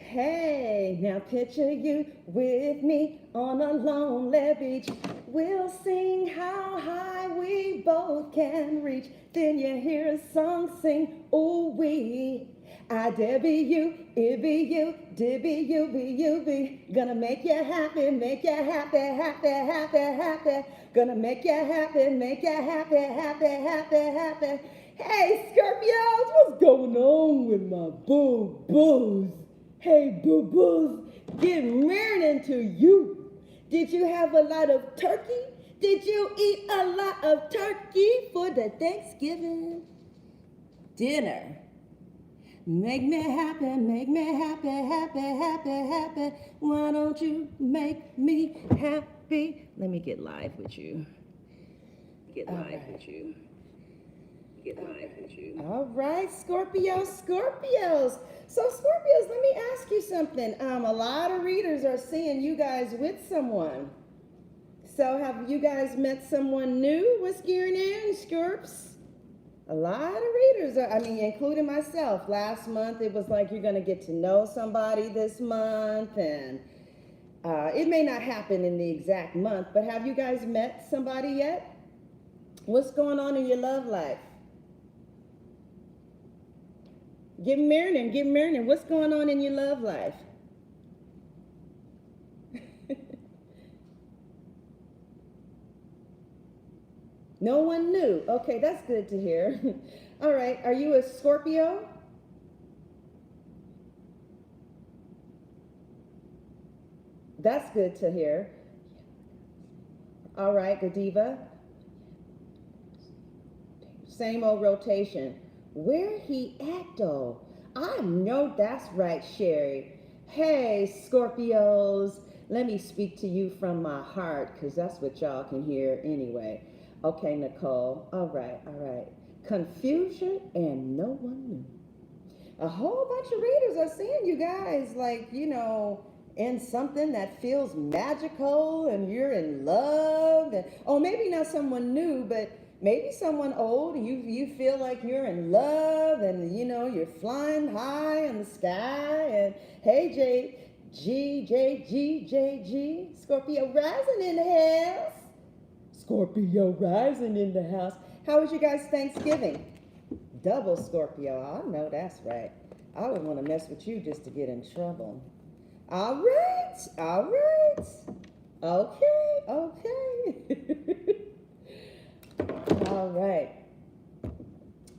Hey, now picture you with me on a lonely beach. We'll sing how high we both can reach. Then you hear a song sing, ooh wee. I dare be you, it be you, did be you, be you be. Gonna make you happy, make you happy, happy, happy, happy. Gonna make you happy, make you happy, happy, happy, happy. Hey, Scorpios, what's going on with my boo-boos? Hey, boo-boos, get married into you. Did you have a lot of turkey? Did you eat a lot of turkey for the Thanksgiving dinner? Make me happy, make me happy, happy, happy, happy. Why don't you make me happy? Let me get live with you. Get live with you. Get live with you. All right, Scorpios. So Scorpios, let me ask you something. A lot of readers are seeing you guys with someone. So have you guys met someone new? What's going on, Scorps? A lot of readers are, including myself. Last month, it was like you're going to get to know somebody this month. And it may not happen in the exact month, but have you guys met somebody yet? What's going on in your love life? Get married. What's going on in your love life? No one knew. Okay, that's good to hear. All right, are you a Scorpio? That's good to hear. All right, Godiva. Same old rotation. Where he at though? I know that's right, Sherry. Hey, Scorpios. Let me speak to you from my heart, because that's what y'all can hear anyway. Okay, Nicole. All right. Confusion and no one knew. A whole bunch of readers are seeing you guys in something that feels magical and you're in love. And, maybe not someone new, but maybe someone old. You feel like you're in love and, you're flying high in the sky. And hey, G, Scorpio rising in the house. Scorpio rising in the house. How was you guys' Thanksgiving? Double Scorpio. I know that's right. I would want to mess with you just to get in trouble. All right. Okay. All right.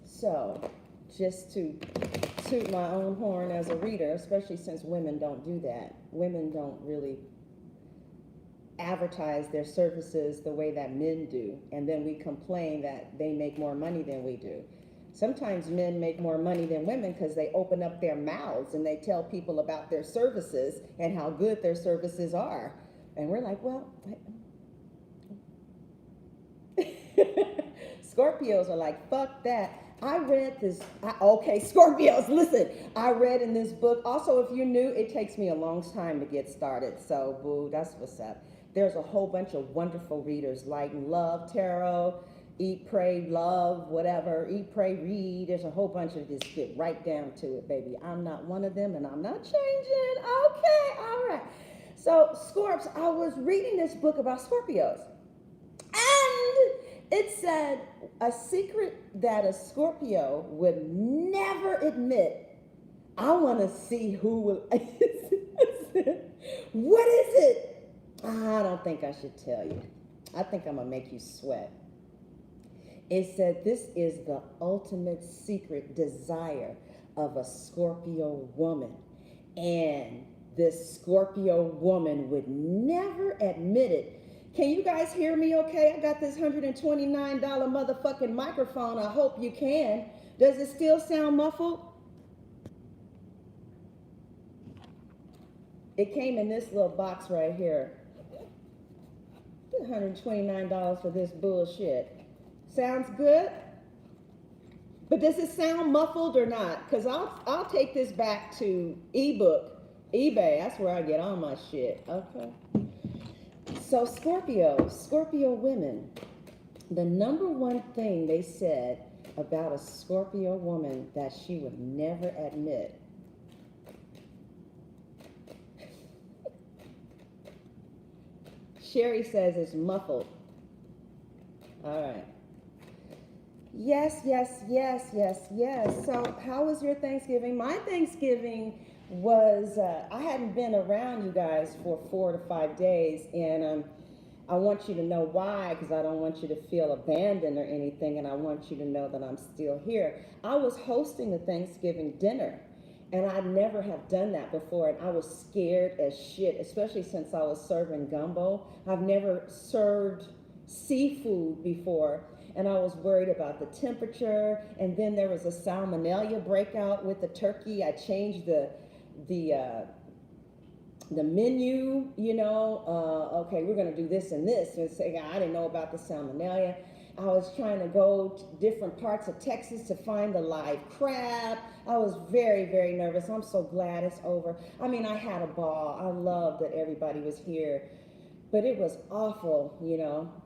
So, just to toot my own horn as a reader, especially since women don't do that. Women don't really advertise their services the way that men do, and then we complain that they make more money than we do. Sometimes men make more money than women because they open up their mouths and they tell people about their services and how good their services are. And we're like, well, Scorpios are like, fuck that. I read this. Okay, Scorpios, listen. I read in this book. Also, if you're new, it takes me a long time to get started. So, boo, that's what's up. There's a whole bunch of wonderful readers, Light and Love Tarot, Eat, Pray, Love, whatever. Eat, Pray, Read. There's a whole bunch of this. Get right down to it, baby. I'm not one of them, and I'm not changing. Okay, all right. So, Scorps, I was reading this book about Scorpios, and it said a secret that a Scorpio would never admit. I want to see who will. What is it? I don't think I should tell you. I think I'm going to make you sweat. It said this is the ultimate secret desire of a Scorpio woman. And this Scorpio woman would never admit it. Can you guys hear me okay? I got this $129 motherfucking microphone. I hope you can. Does it still sound muffled? It came in this little box right here. $129 for this bullshit. Sounds good? But does it sound muffled or not? Because I'll take this back to ebook, eBay. That's where I get all my shit. Okay. So Scorpio women, the number one thing they said about a Scorpio woman that she would never admit Sherry says it's muffled. All right. Yes, yes, yes, yes, yes. So how was your Thanksgiving? My Thanksgiving was, I hadn't been around you guys for 4 to 5 days, and I want you to know why, because I don't want you to feel abandoned or anything, and I want you to know that I'm still here. I was hosting a Thanksgiving dinner, and I never have done that before, and I was scared as shit, especially since I was serving gumbo. I've never served seafood before, and I was worried about the temperature, and then there was a salmonella breakout with the turkey. I changed the menu, okay, we're going to do this and this. And say, I didn't know about the salmonella. I was trying to go to different parts of Texas to find the live crab. I was very, very nervous. I'm so glad it's over. I mean, I had a ball. I loved that everybody was here. But it was awful,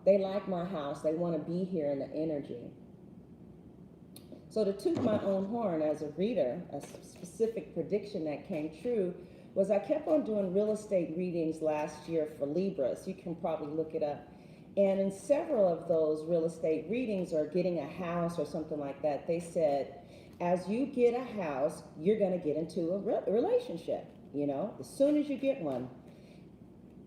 They like my house. They want to be here in the energy. So to toot my own horn as a reader, a specific prediction that came true was I kept on doing real estate readings last year for Libras. You can probably look it up. And in several of those real estate readings or getting a house or something like that, they said, as you get a house, you're going to get into a relationship, as soon as you get one.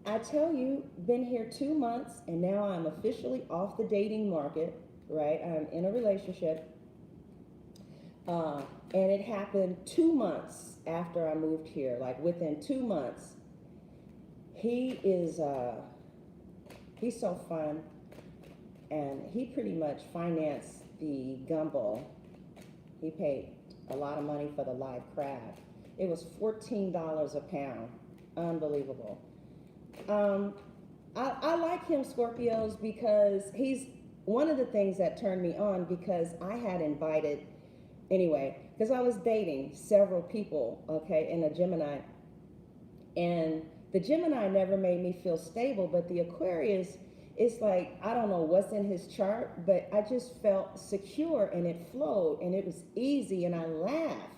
I tell you, been here 2 months, and now I'm officially off the dating market, right? I'm in a relationship. And it happened 2 months after I moved here, like within 2 months. He is, he's so fun, and he pretty much financed the gumbo. He paid a lot of money for the live crab. It was $14 a pound. Unbelievable. I like him, Scorpios, because he's one of the things that turned me on, because I had invited, because I was dating several people, okay, and a Gemini. And the Gemini never made me feel stable, but the Aquarius, it's like, I don't know what's in his chart, but I just felt secure, and it flowed, and it was easy, and I laughed.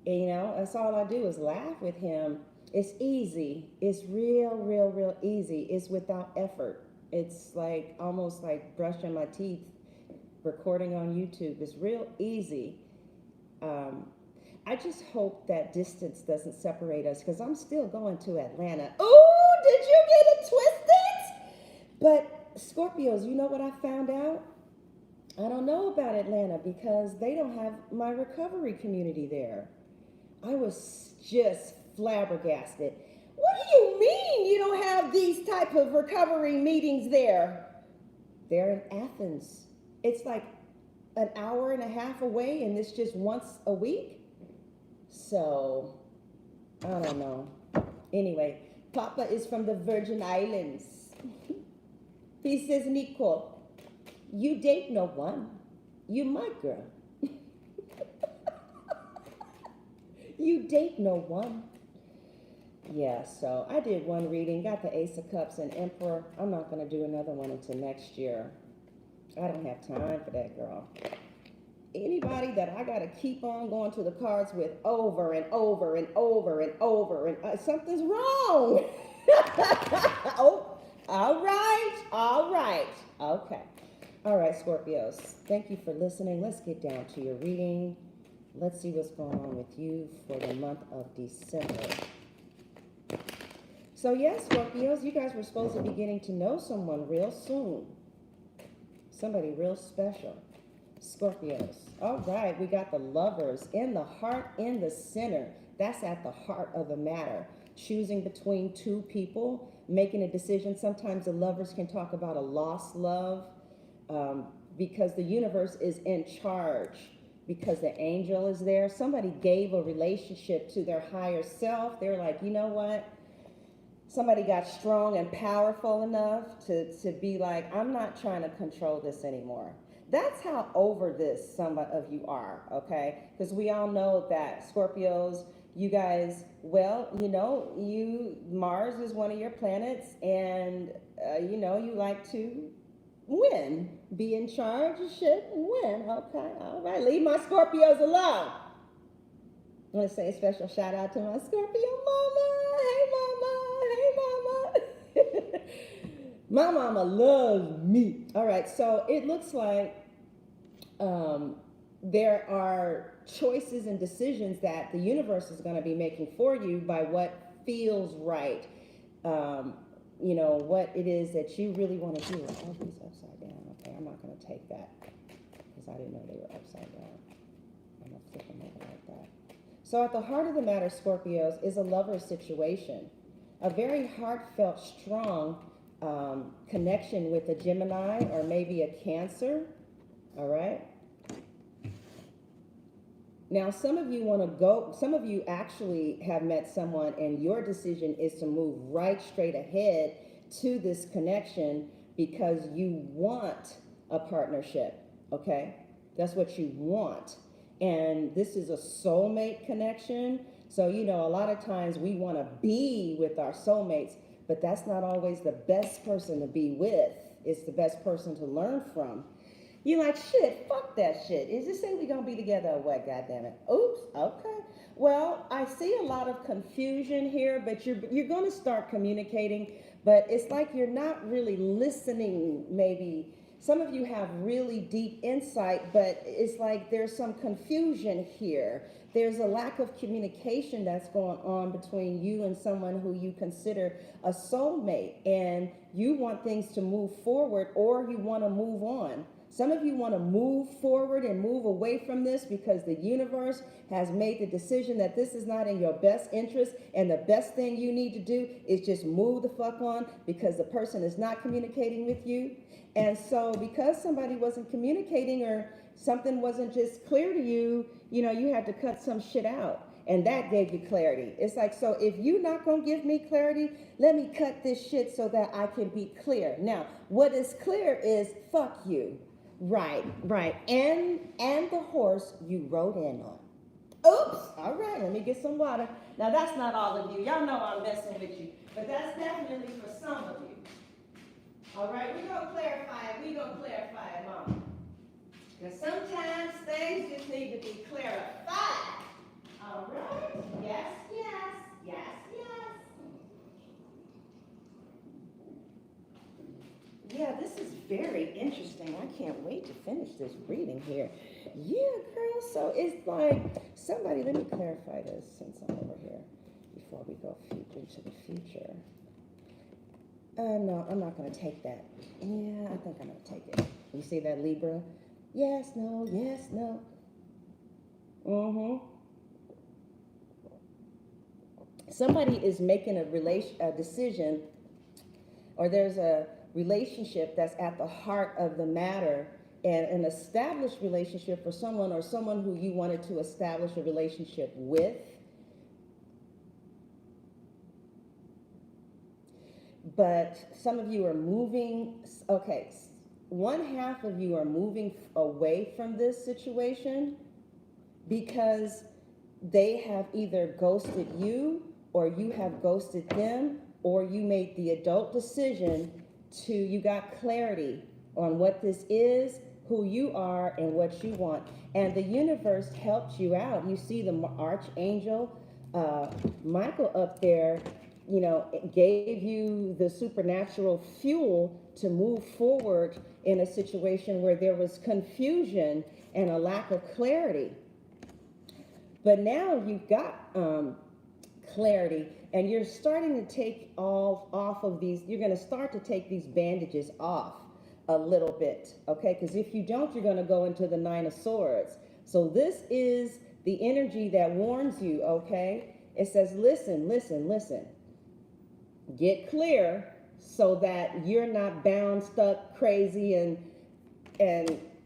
And, that's all I do is laugh with him. It's easy. It's real, real, real easy. It's without effort. It's like almost like brushing my teeth, recording on YouTube. It's real easy. I just hope that distance doesn't separate us, because I'm still going to Atlanta. Oh, did you get it twisted? But Scorpios, you know what I found out? I don't know about Atlanta because they don't have my recovery community there. I was just flabbergasted. What do you mean you don't have these type of recovery meetings there? They're in Athens. It's like an hour and a half away, and it's just once a week. So, I don't know. Anyway, Papa is from the Virgin Islands. He says, Nicole, you date no one. You my girl. You date no one. Yeah, so I did one reading, got the Ace of Cups and Emperor. I'm not going to do another one until next year. I don't have time for that, girl. Anybody that I got to keep on going to the cards with over and over and over and over, and something's wrong. Oh, all right. Okay. All right, Scorpios. Thank you for listening. Let's get down to your reading. Let's see what's going on with you for the month of December. So yes, Scorpios, you guys were supposed to be getting to know someone real soon. Somebody real special. Scorpios. All right, we got the Lovers in the heart, in the center. That's at the heart of the matter. Choosing between two people, making a decision. Sometimes the Lovers can talk about a lost love because the universe is in charge, because the angel is there. Somebody gave a relationship to their higher self. They're like, you know what? Somebody got strong and powerful enough to be like, I'm not trying to control this anymore. That's how over this some of you are, okay? Because we all know that Scorpios, you guys, well, Mars is one of your planets, and, you like to win. Be in charge of shit and win, okay? All right, leave my Scorpios alone. I want to say a special shout out to my Scorpio mama. Hey, mama. My mama loves me. All right, so it looks like there are choices and decisions that the universe is going to be making for you by what feels right. Um, you know, what it is that you really want to do. All these upside down. Okay, I'm not going to take that because I didn't know they were upside down. I'm going to flip them over like that. So at the heart of the matter, Scorpios, is a lover situation. A very heartfelt, strong connection with a Gemini or maybe a Cancer. All right. Now, some of you actually have met someone and your decision is to move right straight ahead to this connection because you want a partnership, okay? That's what you want. And this is a soulmate connection. So, you know, a lot of times we want to be with our soulmates, but that's not always the best person to be with. It's the best person to learn from. You're like, shit, fuck that shit. Is this saying we gonna be together or what, goddammit? Oops, okay. Well, I see a lot of confusion here, but you're gonna start communicating, but it's like you're not really listening, maybe. Some of you have really deep insight, but it's like there's some confusion here. There's a lack of communication that's going on between you and someone who you consider a soulmate, and you want things to move forward or you want to move on. Some of you want to move forward and move away from this because the universe has made the decision that this is not in your best interest, and the best thing you need to do is just move the fuck on because the person is not communicating with you. And so because somebody wasn't communicating or something wasn't just clear to you, you know, you had to cut some shit out. And that gave you clarity. It's like, so if you're not going to give me clarity, let me cut this shit so that I can be clear. Now, what is clear is fuck you. Right. And the horse you rode in on. Oops. All right, let me get some water. Now, that's not all of you. Y'all know I'm messing with you. But that's definitely for some of you. All right, we're going to clarify it, Mama. Because sometimes things just need to be clarified. All right. Yes. Yeah, this is very interesting. I can't wait to finish this reading here. Yeah, girl. So it's like somebody, let me clarify this since I'm over here before we go into the future. No, I'm not going to take that. Yeah, I think I'm going to take it. You see that, Libra? Yes, no. Somebody is making a decision, or there's a relationship that's at the heart of the matter, and an established relationship for someone or someone who you wanted to establish a relationship with. But some of you are moving, okay, one half of you are moving away from this situation because they have either ghosted you or you have ghosted them, or you made the adult decision you got clarity on what this is, who you are, and what you want. And the universe helped you out. You see the archangel, Michael up there, you know, gave you the supernatural fuel to move forward in a situation where there was confusion and a lack of clarity. But now you've got clarity, and you're starting to take off of these, you're going to start to take these bandages off a little bit, okay? Because if you don't, you're going to go into the Nine of Swords. So this is the energy that warns you, okay? It says, listen. Get clear so that you're not bound, stuck, crazy, and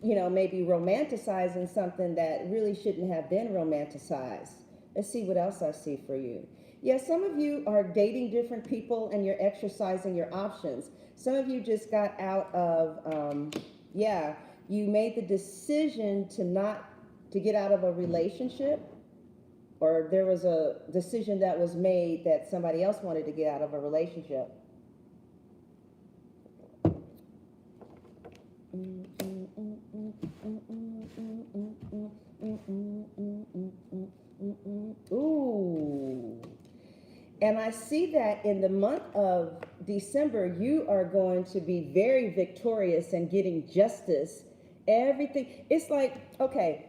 you know, maybe romanticizing something that really shouldn't have been romanticized. Let's see what else I see for you. Yeah, some of you are dating different people and you're exercising your options. Some of you just got out of, you made the decision to get out of a relationship, or there was a decision that was made that somebody else wanted to get out of a relationship. Ooh. And I see that in the month of December, you are going to be very victorious and getting justice. Everything. It's like, okay,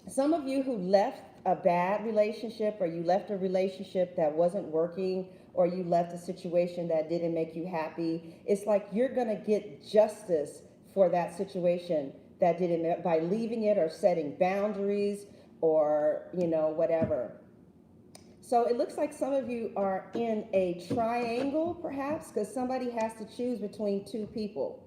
some of you who left a bad relationship, or you left a relationship that wasn't working, or you left a situation that didn't make you happy, it's like you're going to get justice for that situation that didn't, by leaving it or setting boundaries or, you know, whatever. So it looks like some of you are in a triangle, perhaps, because somebody has to choose between two people.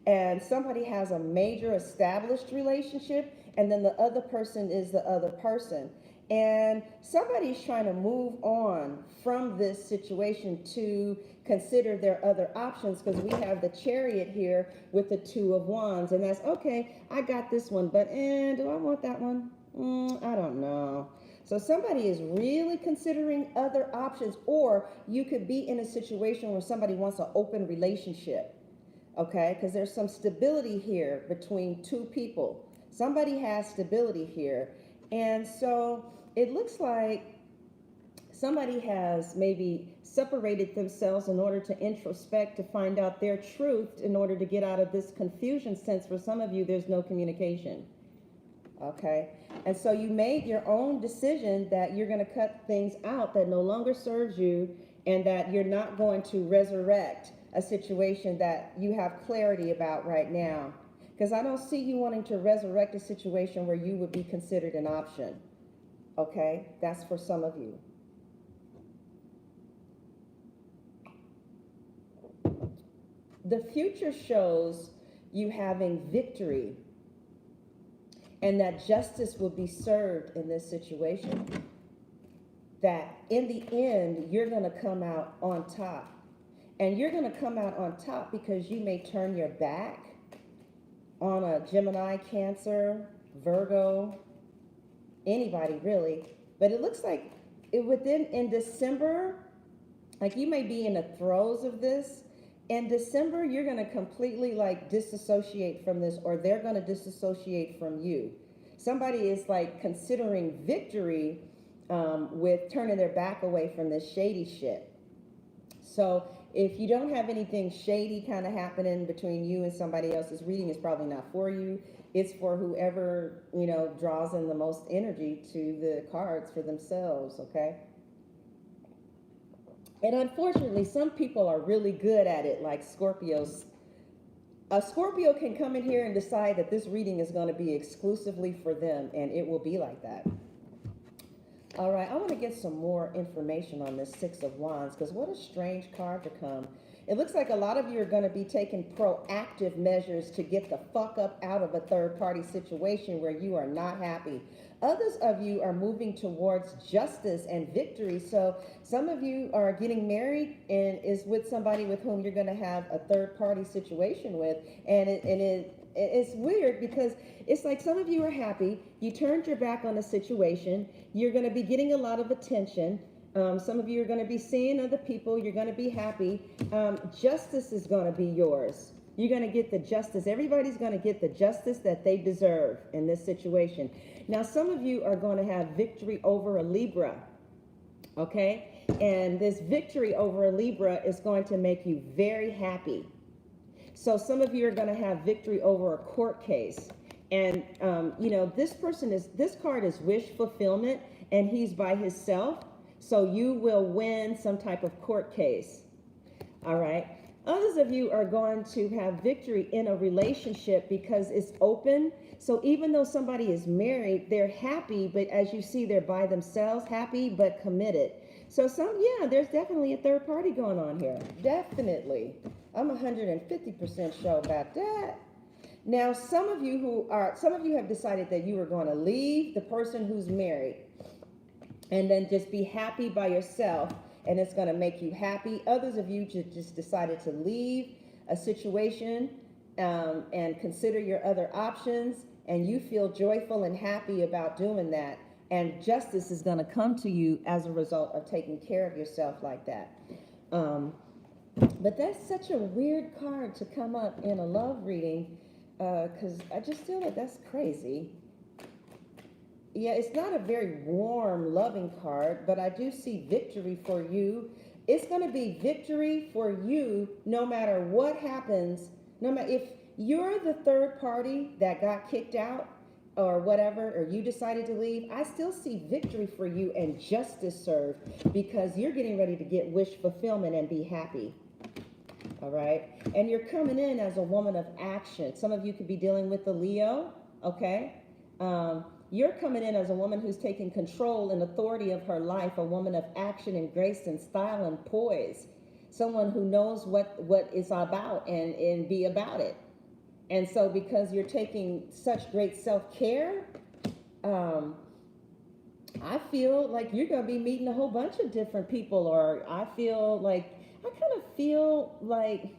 And somebody has a major established relationship, and then the other person is the other person. And somebody's trying to move on from this situation to consider their other options, because we have the Chariot here with the Two of Wands. And that's, okay, I got this one, but do I want that one? I don't know. So somebody is really considering other options, or you could be in a situation where somebody wants an open relationship, okay? Because there's some stability here between two people. Somebody has stability here. And so it looks like somebody has maybe separated themselves in order to introspect, to find out their truth, in order to get out of this confusion, since for some of you there's no communication. Okay, and so you made your own decision that you're going to cut things out that no longer serves you, and that you're not going to resurrect a situation that you have clarity about right now. Because I don't see you wanting to resurrect a situation where you would be considered an option. Okay, that's for some of you. The future shows you having victory, and that justice will be served in this situation. That in the end, you're going to come out on top. And you're going to come out on top because you may turn your back on a Gemini, Cancer, Virgo, anybody really. But it looks like in December, like you may be in the throes of this. In December, you're going to completely like disassociate from this, or they're going to disassociate from you. Somebody is like considering victory with turning their back away from this shady shit. So if you don't have anything shady kind of happening between you and somebody else, this reading is probably not for you. It's for whoever, you know, draws in the most energy to the cards for themselves, okay? And unfortunately, some people are really good at it, like Scorpios. A Scorpio can come in here and decide that this reading is going to be exclusively for them, and it will be like that. All right, I want to get some more information on this Six of Wands, because what a strange card to come. It looks like a lot of you are going to be taking proactive measures to get the fuck up out of a third-party situation where you are not happy. Others of you are moving towards justice and victory. So some of you are getting married and is with somebody with whom you're going to have a third-party situation with. And it's weird because it's like some of you are happy. You turned your back on a situation. You're going to be getting a lot of attention. Some of you are going to be seeing other people. You're going to be happy. Justice is going to be yours. You're going to get the justice. Everybody's going to get the justice that they deserve in this situation. Now, some of you are going to have victory over a Libra, okay? And this victory over a Libra is going to make you very happy. So some of you are going to have victory over a court case. And, you know, this card is wish fulfillment, and he's by himself. So you will win some type of court case, all right? Others of you are going to have victory in a relationship because it's open. So even though somebody is married, they're happy, but as you see, they're by themselves, happy but committed. So there's definitely a third party going on here. Definitely. I'm 150% sure about that. Now, some of you have decided that you are going to leave the person who's married and then just be happy by yourself, and it's going to make you happy. Others of you just decided to leave a situation and consider your other options, and you feel joyful and happy about doing that. And justice is going to come to you as a result of taking care of yourself like that. But that's such a weird card to come up in a love reading, because I just feel like that's crazy. Yeah, it's not a very warm, loving card, but I do see victory for you. It's going to be victory for you no matter what happens. No matter if you're the third party that got kicked out or whatever, or you decided to leave, I still see victory for you and justice served because you're getting ready to get wish fulfillment and be happy. All right. And you're coming in as a woman of action. Some of you could be dealing with the Leo. Okay. You're coming in as a woman who's taking control and authority of her life, a woman of action and grace and style and poise, someone who knows what it's about and be about it. And so because you're taking such great self-care, I feel like you're going to be meeting a whole bunch of different people, or I kind of feel like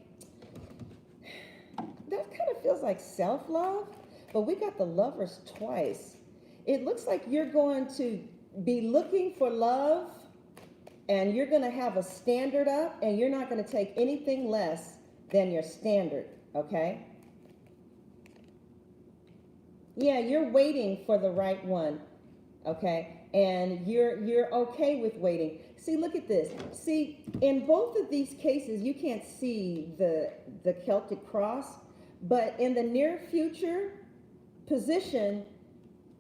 that kind of feels like self-love, but we got the Lovers twice. It looks like you're going to be looking for love, and you're going to have a standard up, and you're not going to take anything less than your standard, okay? Yeah, you're waiting for the right one, okay? And you're okay with waiting. See, look at this. See, in both of these cases, you can't see the Celtic cross, but in the near future position,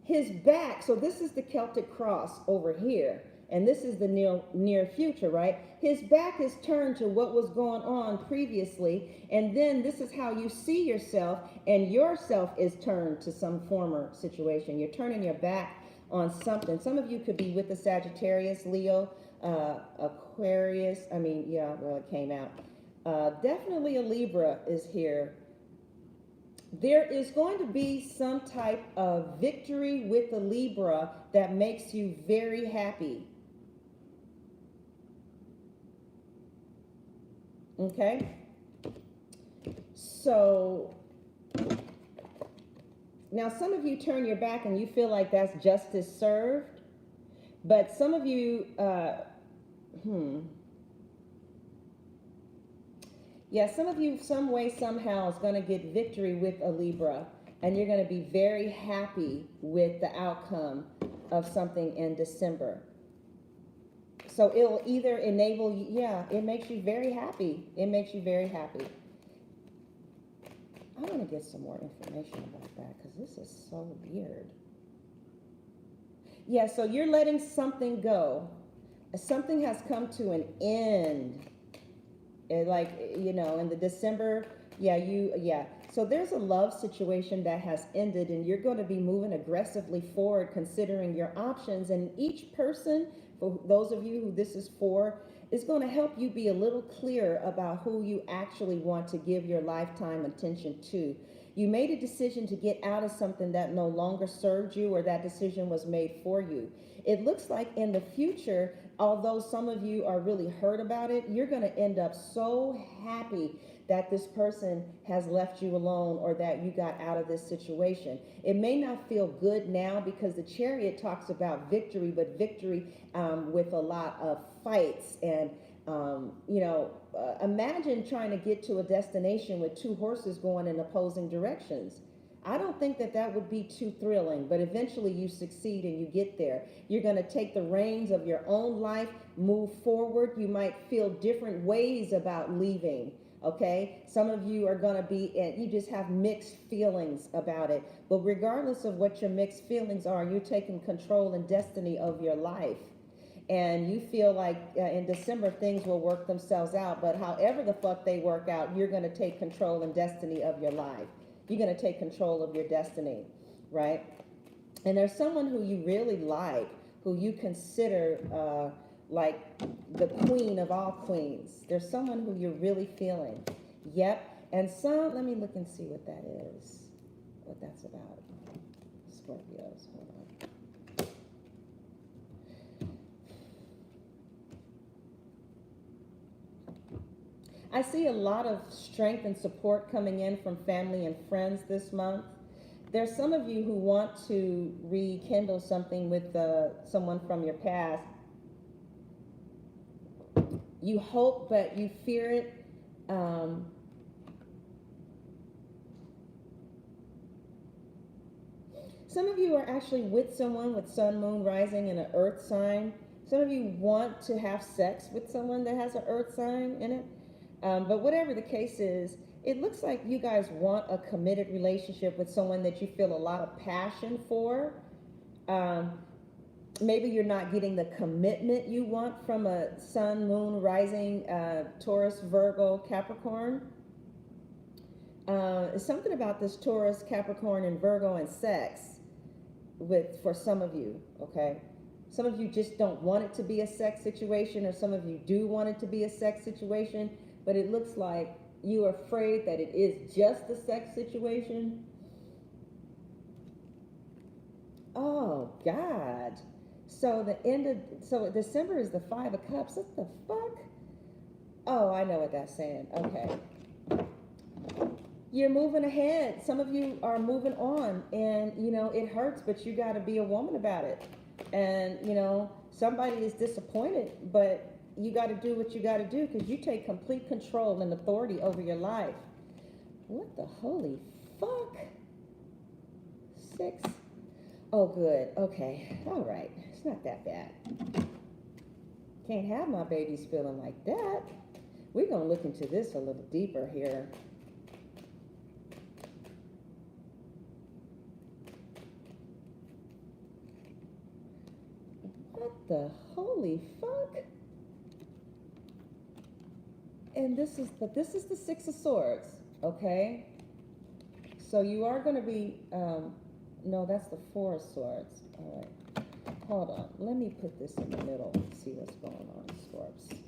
his back, so this is the Celtic cross over here, and this is the near future, right? His back is turned to what was going on previously, and then this is how you see yourself, and yourself is turned to some former situation. You're turning your back on something. Some of you could be with the Sagittarius, Leo, Aquarius. It came out. Definitely a Libra is here. There is going to be some type of victory with the Libra that makes you very happy. Okay? So, now some of you turn your back and you feel like that's justice served, but some of you, some of you, some way, somehow, is going to get victory with a Libra, and you're going to be very happy with the outcome of something in December. So it'll either enable you, it makes you very happy. It makes you very happy. I want to get some more information about that because this is so weird. Yeah, so you're letting something go. Something has come to an end. In the December, So there's a love situation that has ended, and you're going to be moving aggressively forward, considering your options. And each person, for those of you who this is for, is going to help you be a little clearer about who you actually want to give your lifetime attention to. You made a decision to get out of something that no longer served you, or that decision was made for you. It looks like in the future, although some of you are really hurt about it, you're going to end up so happy that this person has left you alone, or that you got out of this situation. It may not feel good now because the Chariot talks about victory, but victory with a lot of fights. And, imagine trying to get to a destination with two horses going in opposing directions. I don't think that would be too thrilling, but eventually you succeed and you get there. You're going to take the reins of your own life, move forward. You might feel different ways about leaving, okay? Some of you are going to be, you just have mixed feelings about it. But regardless of what your mixed feelings are, you're taking control and destiny of your life. And you feel like in December things will work themselves out, but however the fuck they work out, you're going to take control and destiny of your life. You're going to take control of your destiny, right? And there's someone who you really like, who you consider like the queen of all queens. There's someone who you're really feeling. Yep. And let me look and see what that is, what that's about. Scorpios, hold on. I see a lot of strength and support coming in from family and friends this month. There's some of you who want to rekindle something with someone from your past. You hope, but you fear it. Some of you are actually with someone with sun, moon, rising, and an earth sign. Some of you want to have sex with someone that has an earth sign in it. But whatever the case is, it looks like you guys want a committed relationship with someone that you feel a lot of passion for. Maybe you're not getting the commitment you want from a sun, moon, rising, Taurus, Virgo, Capricorn. Something about this Taurus, Capricorn, and Virgo and sex for some of you, okay? Some of you just don't want it to be a sex situation, or some of you do want it to be a sex situation, but it looks like you are afraid that it is just a sex situation. Oh, God. So December is the 5 of Cups. What the fuck? Oh, I know what that's saying. Okay. You're moving ahead. Some of you are moving on, and it hurts, but you got to be a woman about it. And somebody is disappointed, but you got to do what you got to do, because you take complete control and authority over your life. What the holy fuck? 6. Oh, good. Okay. All right. It's not that bad. Can't have my babies feeling like that. We're going to look into this a little deeper here. What the holy fuck? And this is the 6 of Swords, okay? So you are going to be, no, that's the 4 of Swords. All right, hold on. Let me put this in the middle and see what's going on, Scorps.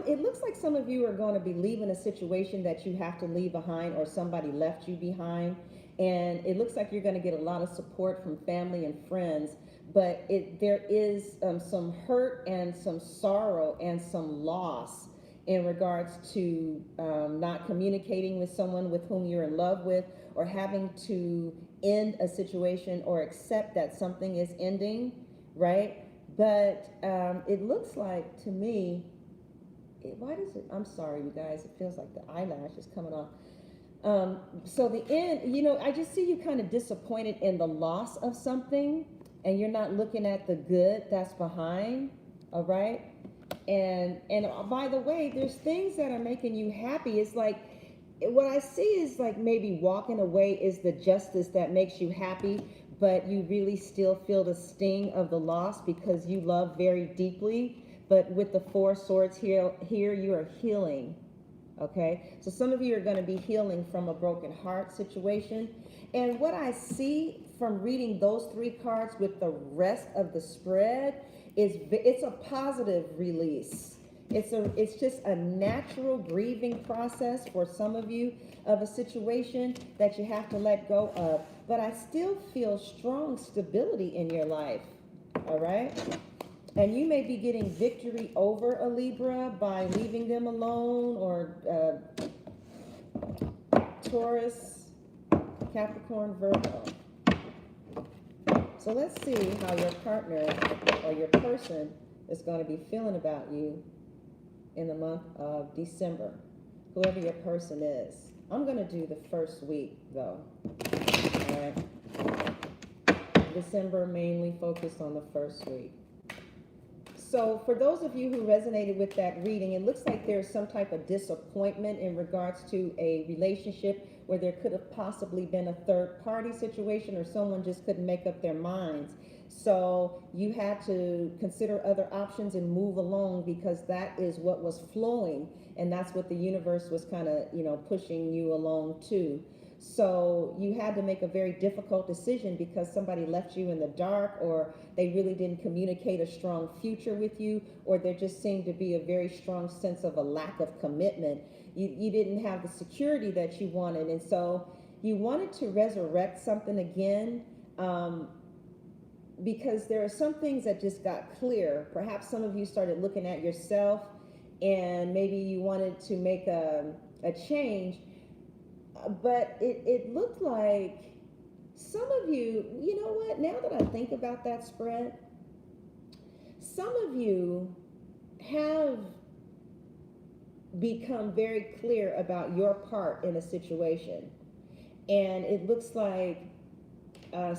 It looks like some of you are going to be leaving a situation that you have to leave behind, or somebody left you behind. And it looks like you're going to get a lot of support from family and friends, but there is some hurt and some sorrow and some loss in regards to not communicating with someone with whom you're in love with, or having to end a situation or accept that something is ending, right? But it looks like to me, why does it, I'm sorry, you guys, it feels like the eyelash is coming off. So the end, I just see you kind of disappointed in the loss of something, and you're not looking at the good that's behind, all right? And by the way, there's things that are making you happy. It's like, what I see is like maybe walking away is the justice that makes you happy, but you really still feel the sting of the loss because you love very deeply. But with the 4 swords here you are healing. Okay, so some of you are going to be healing from a broken heart situation. And what I see from reading those 3 cards with the rest of the spread is it's a positive release. It's just a natural grieving process for some of you of a situation that you have to let go of. But I still feel strong stability in your life. All right. And you may be getting victory over a Libra by leaving them alone, or Taurus, Capricorn, Virgo. So let's see how your partner or your person is going to be feeling about you in the month of December, whoever your person is. I'm going to do the first week, though. All right. December mainly focused on the first week. So for those of you who resonated with that reading, it looks like there's some type of disappointment in regards to a relationship where there could have possibly been a third party situation, or someone just couldn't make up their minds. So you had to consider other options and move along, because that is what was flowing, and that's what the universe was kind of, pushing you along to. So you had to make a very difficult decision because somebody left you in the dark, or they really didn't communicate a strong future with you, or there just seemed to be a very strong sense of a lack of commitment. You didn't have the security that you wanted, and so you wanted to resurrect something again, because there are some things that just got clear. Perhaps some of you started looking at yourself, and maybe you wanted to make a change. But it looked like some of you, you know what, now that I think about that spread, some of you have become very clear about your part in a situation. And it looks like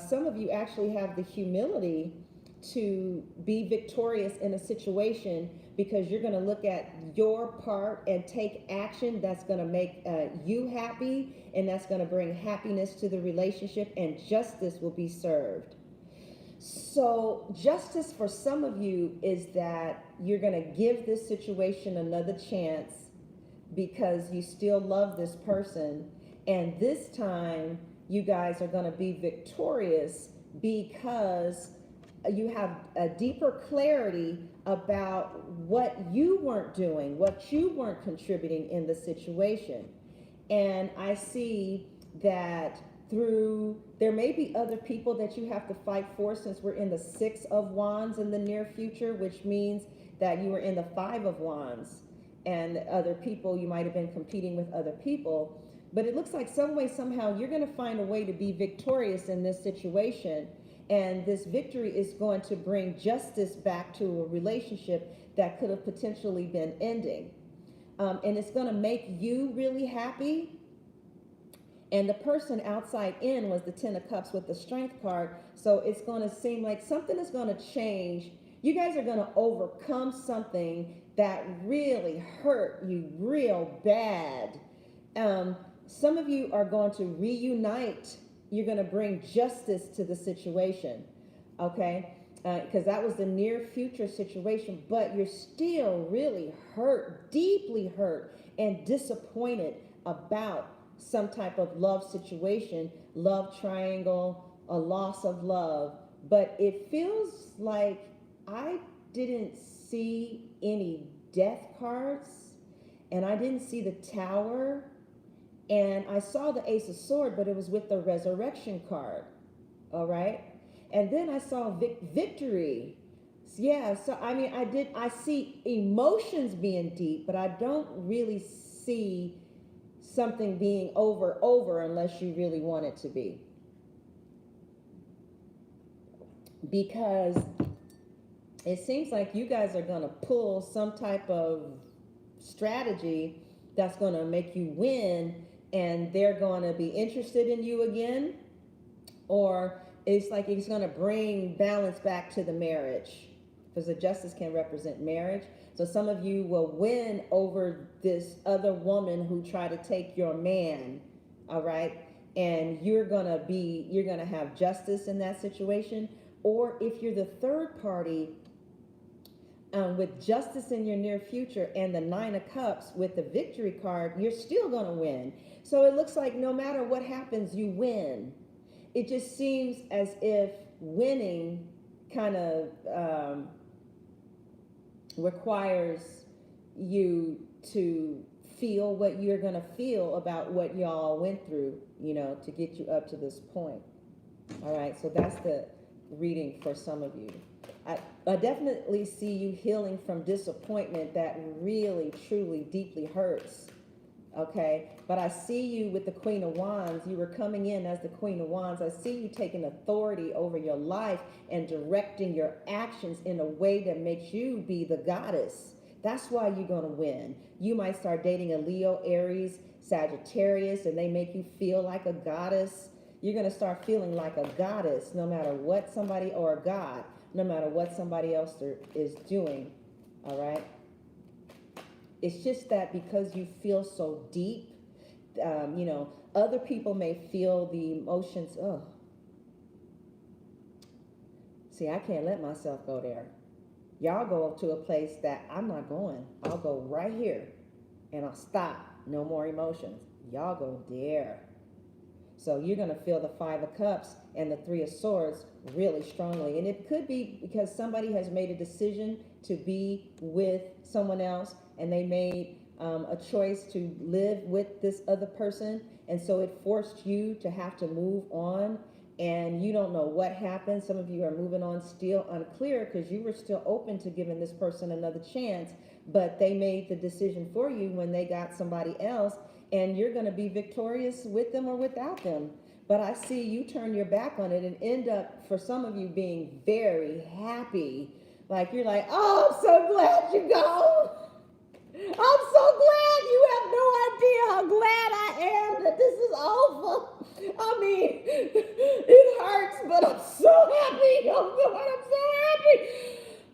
some of you actually have the humility to be victorious in a situation, because you're going to look at your part and take action that's going to make you happy, and that's going to bring happiness to the relationship, and justice will be served. So justice for some of you is that you're going to give this situation another chance because you still love this person. And this time you guys are going to be victorious because you have a deeper clarity about what you weren't doing, what you weren't contributing in the situation. And I see that there may be other people that you have to fight for, since we're in the 6 of Wands in the near future, which means that you were in the 5 of Wands, and other people, you might have been competing with other people. But it looks like some way, somehow, you're going to find a way to be victorious in this situation. And this victory is going to bring justice back to a relationship that could have potentially been ending. And it's going to make you really happy. And the person outside in was the 10 of Cups with the Strength card. So it's going to seem like something is going to change. You guys are going to overcome something that really hurt you real bad. Some of you are going to reunite. You're going to bring justice to the situation, okay? Because that was the near future situation, but you're still really hurt, deeply hurt and disappointed about some type of love situation, love triangle, a loss of love. But it feels like I didn't see any death cards, and I didn't see the Tower, and I saw the Ace of Swords, but it was with the Resurrection card. All right. And then I saw victory. Yeah. So, I mean, I see emotions being deep, but I don't really see something being over unless you really want it to be. Because it seems like you guys are going to pull some type of strategy that's going to make you win, and they're going to be interested in you again, or it's like it's going to bring balance back to the marriage, because the Justice can represent marriage. So some of you will win over this other woman who tried to take your man, all right? And you're going to have justice in that situation. Or if you're the third party, with justice in your near future and the 9 of Cups with the victory card, you're still going to win. So it looks like no matter what happens, you win. It just seems as if winning kind of requires you to feel what you're going to feel about what y'all went through, to get you up to this point. All right, so that's the reading for some of you. I definitely see you healing from disappointment that really, truly, deeply hurts, okay? But I see you with the Queen of Wands. You were coming in as the Queen of Wands. I see you taking authority over your life and directing your actions in a way that makes you be the goddess. That's why you're going to win. You might start dating a Leo, Aries, Sagittarius, and they make you feel like a goddess. You're going to start feeling like a goddess no matter what somebody, or a god, no matter what somebody else is doing, all right? It's just that because you feel so deep, other people may feel the emotions. Oh, see, I can't let myself go there. Y'all go to a place that I'm not going. I'll go right here, and I'll stop. No more emotions. Y'all go there. So you're going to feel the 5 of Cups and the 3 of Swords really strongly. And it could be because somebody has made a decision to be with someone else, and they made a choice to live with this other person. And so it forced you to have to move on, and you don't know what happened. Some of you are moving on still unclear because you were still open to giving this person another chance, but they made the decision for you when they got somebody else. And you're going to be victorious with them or without them. But I see you turn your back on it and end up, for some of you, being very happy. Like you're like, oh, I'm so glad you go. I'm so glad. You have no idea how glad I am that this is over. I mean, it hurts, but I'm so happy. Oh God, I'm so happy.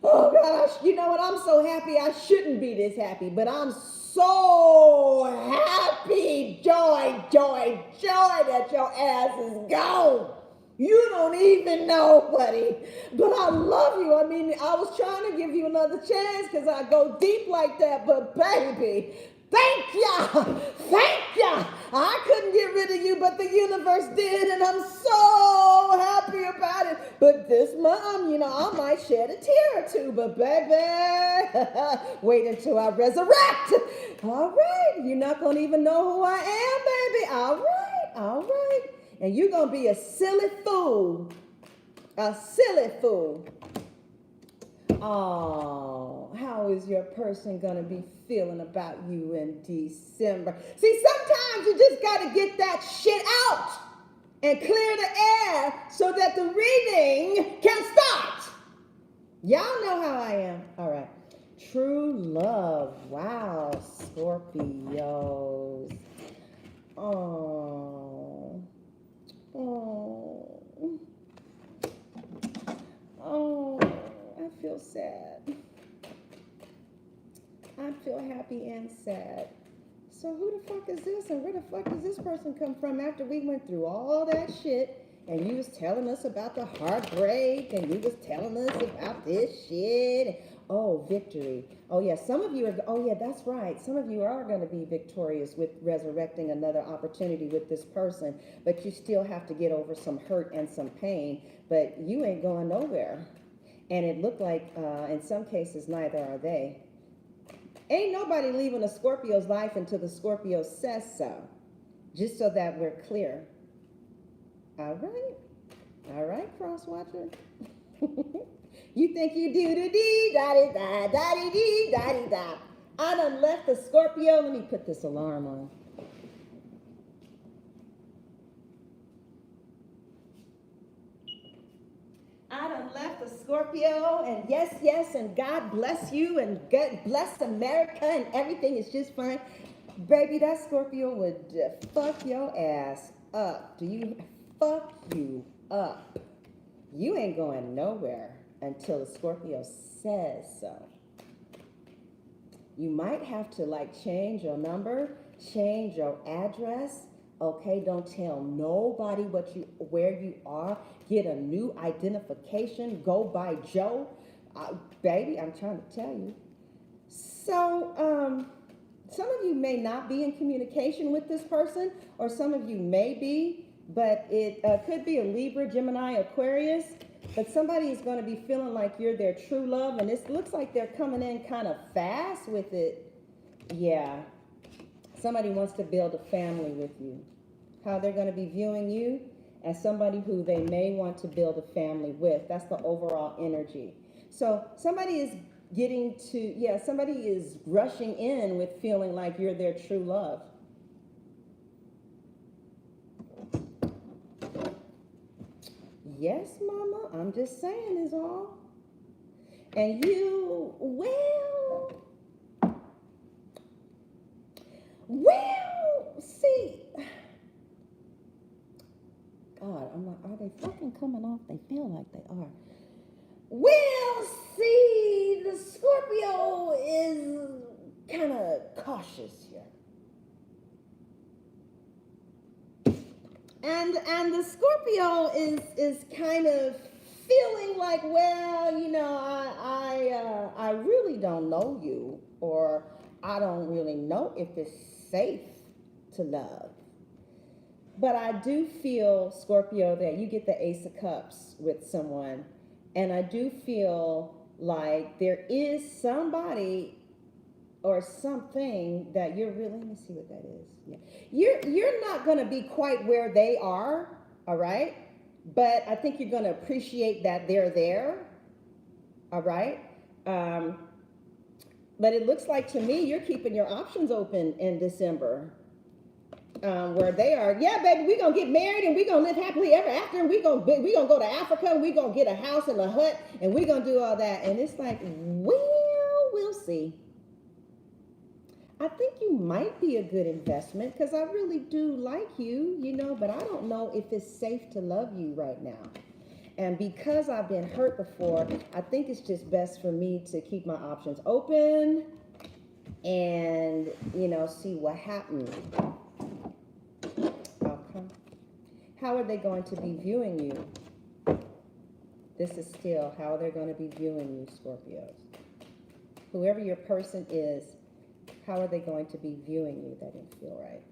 Oh gosh, you know what? I'm so happy. I shouldn't be this happy, but I'm so happy. Joy, joy, joy that your ass is gone. You don't even know, buddy. But I love you. I mean, I was trying to give you another chance because I go deep like that. But baby, thank ya. Thank ya. I couldn't get rid of you, but the universe did. And I'm so happy about it. But this month, you know, I might shed a tear or two. But baby, wait until I resurrect. All right. You're not going to even know who I am, baby. All right. All right. And you're going to be a silly fool. A silly fool. Oh, how is your person going to be feeling about you in December? See, sometimes you just got to get that shit out and clear the air so that the reading can start. Y'all know how I am. All right. True love. Wow, Scorpios. Oh. Oh. Oh. I feel sad. I feel happy and sad. So who the fuck is this and where the fuck does this person come from after we went through all that shit and you was telling us about the heartbreak and you was telling us about this shit? Oh, victory. Oh yeah, some of you are, oh yeah, that's right. Some of you are going to be victorious with resurrecting another opportunity with this person, but you still have to get over some hurt and some pain, but you ain't going nowhere. And it looked like, in some cases, neither are they. Ain't nobody leaving a Scorpio's life until the Scorpio says so. Just so that we're clear. All right. All right, cross-watcher. You think you do-do-dee, da-dee-da, da-dee-dee, da-dee-da. I done left the Scorpio. Let me put this alarm on. I done left the Scorpio, and yes, yes, and God bless you, and God bless America, and everything is just fine. Baby, that Scorpio would fuck your ass up. Do you fuck you up? You ain't going nowhere until the Scorpio says so. You might have to like change your number, change your address. Okay, don't tell nobody where you are. Get a new identification. Go by Joe. Baby, I'm trying to tell you. So, some of you may not be in communication with this person, or some of you may be, but it could be a Libra, Gemini, Aquarius. But somebody is going to be feeling like you're their true love, and it looks like they're coming in kind of fast with it. Yeah. Somebody wants to build a family with you. How they're going to be viewing you as somebody who they may want to build a family with. That's the overall energy. So somebody is somebody is rushing in with feeling like you're their true love. Yes, mama, I'm just saying is all. And you, see, God, I'm like, are they fucking coming off? They feel like they are. Well, see, the Scorpio is kind of cautious here. And the Scorpio is kind of feeling like, well, you know, I really don't know you, or I don't really know if it's safe to love. But I do feel, Scorpio, that you get the Ace of Cups with someone, and I do feel like there is somebody or something that you're really, let me see what that is. Yeah. You're not going to be quite where they are, all right? But I think you're going to appreciate that they're there, all right? But it looks like to me you're keeping your options open in December. Where they are, yeah, baby, we're going to get married and we're going to live happily ever after, and we're going to go to Africa and we're going to get a house and a hut and we're going to do all that. And it's like, well, we'll see. I think you might be a good investment because I really do like you, but I don't know if it's safe to love you right now. And because I've been hurt before, I think it's just best for me to keep my options open and, see what happens. Okay. How are they going to be viewing you? This is still how they're going to be viewing you, Scorpios. Whoever your person is, how are they going to be viewing you? That didn't feel right.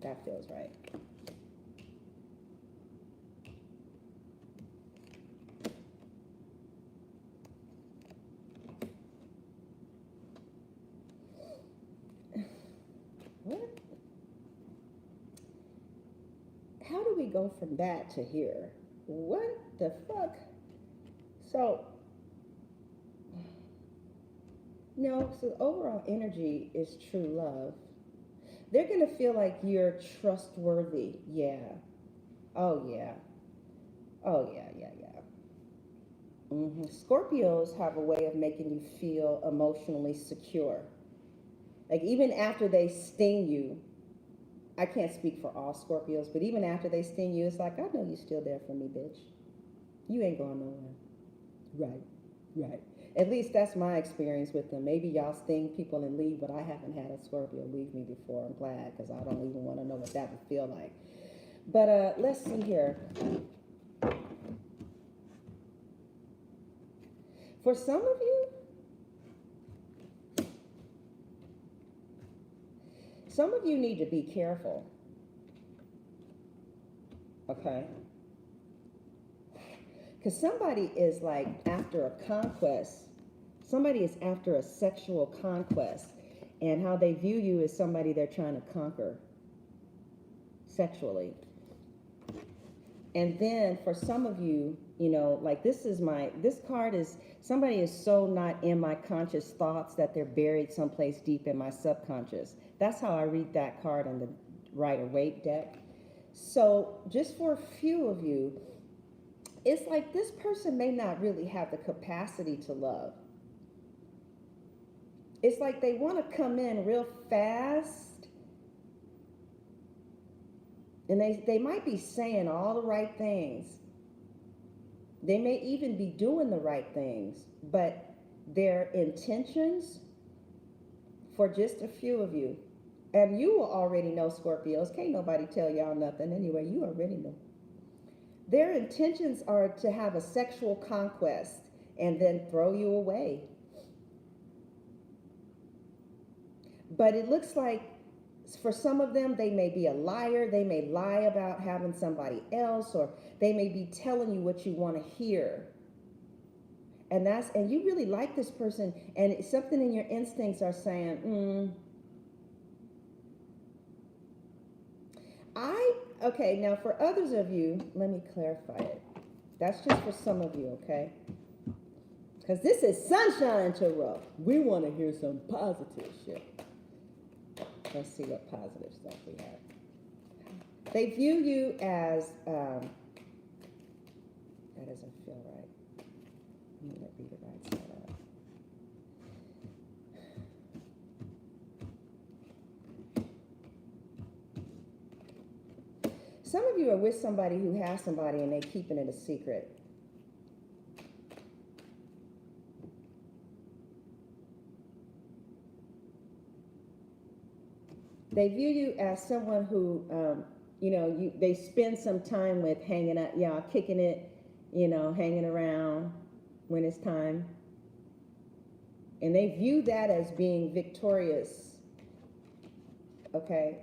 That feels right. What? How do we go from that to here? What the fuck? So, no, so the overall energy is true love. They're going to feel like you're trustworthy. Yeah. Oh, yeah. Oh, yeah, yeah, yeah. Scorpios have a way of making you feel emotionally secure. Like, even after they sting you, I can't speak for all Scorpios, but even after they sting you, it's like, I know you're still there for me, bitch. You ain't going nowhere. Right, right. At least that's my experience with them. Maybe y'all sting people and leave, but I haven't had a Scorpio leave me before. I'm glad, because I don't even want to know what that would feel like. But let's see here. For some of you, need to be careful. Okay? Because somebody is like after a conquest. Somebody is after a sexual conquest. And how they view you is somebody they're trying to conquer sexually. And then for some of you, like this card is, somebody is so not in my conscious thoughts that they're buried someplace deep in my subconscious. That's how I read that card on the Rider-Waite deck. So just for a few of you, it's like this person may not really have the capacity to love. It's like they want to come in real fast, and they might be saying all the right things. They may even be doing the right things, but their intentions, for just a few of you, and you will already know, Scorpios, can't nobody tell y'all nothing anyway, you already know. Their intentions are to have a sexual conquest and then throw you away. But it looks like for some of them, they may be a liar. They may lie about having somebody else, or they may be telling you what you want to hear. And you really like this person, and something in your instincts are saying, okay, now for others of you, let me clarify it. That's just for some of you, okay? Because this is Sunshine Tarot. We want to hear some positive shit. Let's see what positive stuff we have. They view you as, that doesn't feel right. Let me read the right side up. Some of you are with somebody who has somebody and they're keeping it a secret. They view you as someone who, they spend some time with, hanging out, y'all kicking it, hanging around when it's time. And they view that as being victorious. Okay?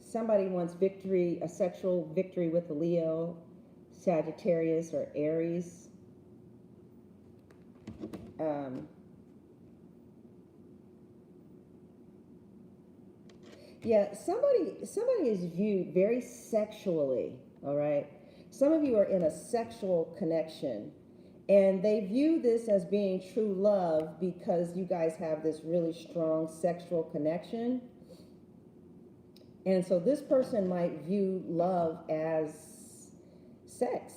Somebody wants victory, a sexual victory with a Leo, Sagittarius, or Aries. Yeah, somebody is viewed very sexually, all right? Some of you are in a sexual connection, and they view this as being true love because you guys have this really strong sexual connection. And so this person might view love as sex,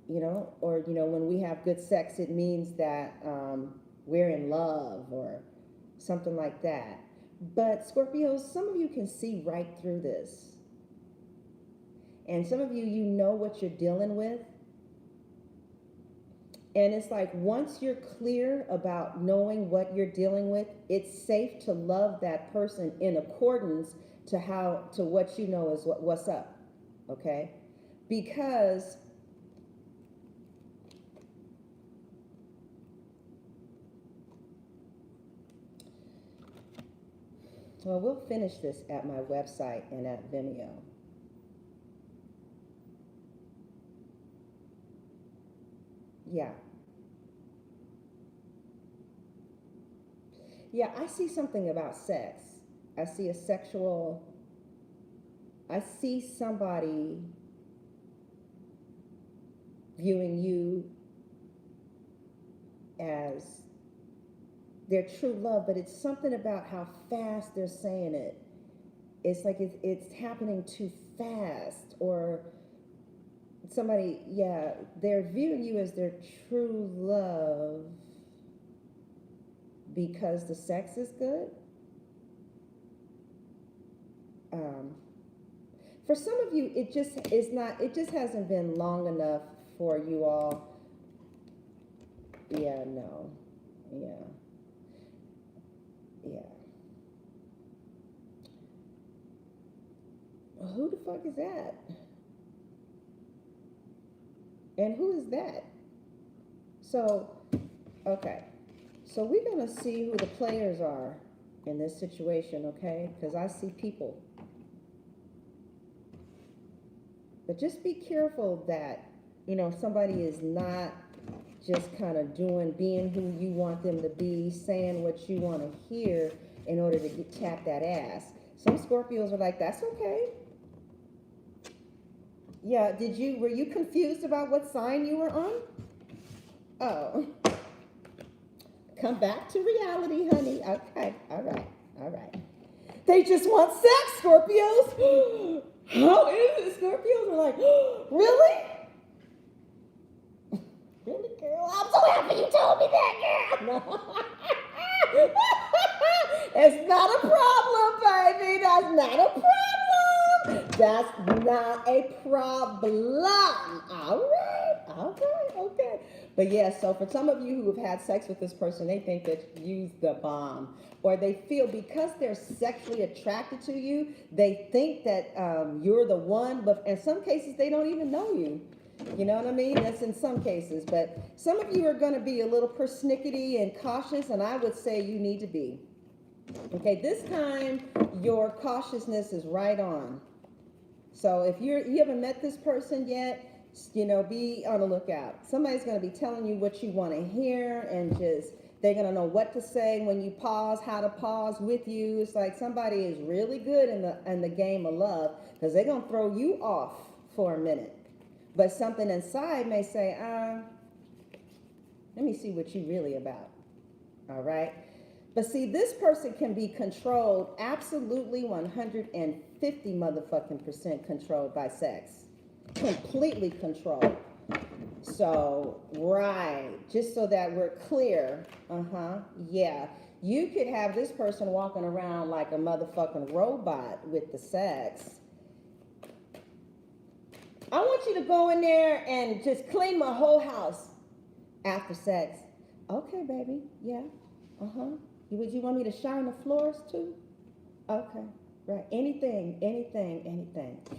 or, when we have good sex, it means that we're in love or something like that. But Scorpios, some of you can see right through this. And some of you, you know what you're dealing with. And it's like, once you're clear about knowing what you're dealing with, it's safe to love that person in accordance to what you know is what's up. Okay? Because well, we'll finish this at my website and at Vimeo. Yeah. Yeah, I see something about sex. I see I see somebody viewing you as their true love, but it's something about how fast they're saying it. It's like it's happening too fast, or somebody, yeah, they're viewing you as their true love because the sex is good. For some of you, it just hasn't been long enough for you all. Yeah, no. Yeah. Yeah. Who the fuck is that? And who is that? So, okay. So we're going to see who the players are in this situation, okay? Because I see people. But just be careful that, somebody is not just kind of being who you want them to be, saying what you want to hear in order to tap that ass. Some Scorpios are like, that's okay. Yeah, were you confused about what sign you were on? Oh. Come back to reality, honey. Okay, all right. They just want sex, Scorpios. How is it? Scorpios are like, really? Really, girl? I'm so happy you told me that, girl. No. It's not a problem, baby. That's not a problem. That's not a problem. All right, okay. But yeah, so for some of you who have had sex with this person, they think that you're the bomb. Or they feel because they're sexually attracted to you, they think that you're the one. But in some cases, they don't even know you. You know what I mean? That's in some cases. But some of you are going to be a little persnickety and cautious, and I would say you need to be. Okay, this time your cautiousness is right on. So if you haven't met this person yet, be on the lookout. Somebody's going to be telling you what you want to hear, and they're going to know what to say when you pause, how to pause with you. It's like somebody is really good in the game of love, because they're going to throw you off for a minute. But something inside may say, let me see what you're really about. All right? But see, this person can be controlled absolutely 150 motherfucking % controlled by sex. Completely controlled. So, right, just so that we're clear, yeah, you could have this person walking around like a motherfucking robot with the sex. I want you to go in there and just clean my whole house after sex. Okay, baby, yeah, Would you want me to shine the floors too? Okay. Right, anything.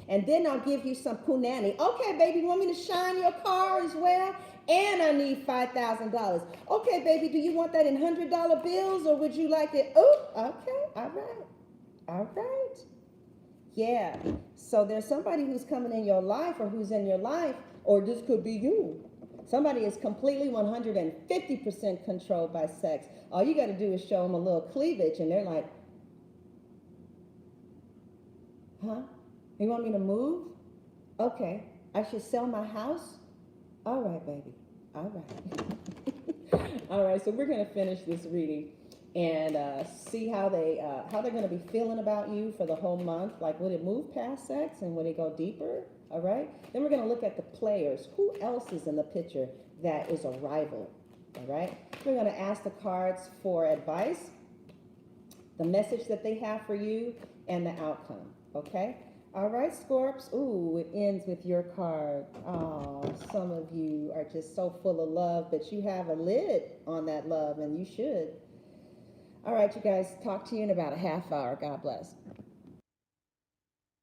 And then I'll give you some punani. Okay, baby, you want me to shine your car as well? And I need $5,000. Okay, baby, do you want that in $100 bills, or would you like it? Oh, okay, all right. Yeah, so there's somebody who's coming in your life, or who's in your life, or this could be you. Somebody is completely 150% controlled by sex. All you got to do is show them a little cleavage, and they're like, huh? You want me to move? Okay. I should sell my house? All right, baby. All right. All right, so we're going to finish this reading and see how they're going to be feeling about you for the whole month. Like, would it move past sex, and would it go deeper? All right. Then we're going to look at the players. Who else is in the picture that is a rival? All right. We're going to ask the cards for advice. the message that they have for you, and the outcome. Okay? All right, Scorps. Ooh, it ends with your card. Oh, some of you are just so full of love, but you have a lid on that love, and you should. All right, you guys, talk to you in about a half hour. God bless.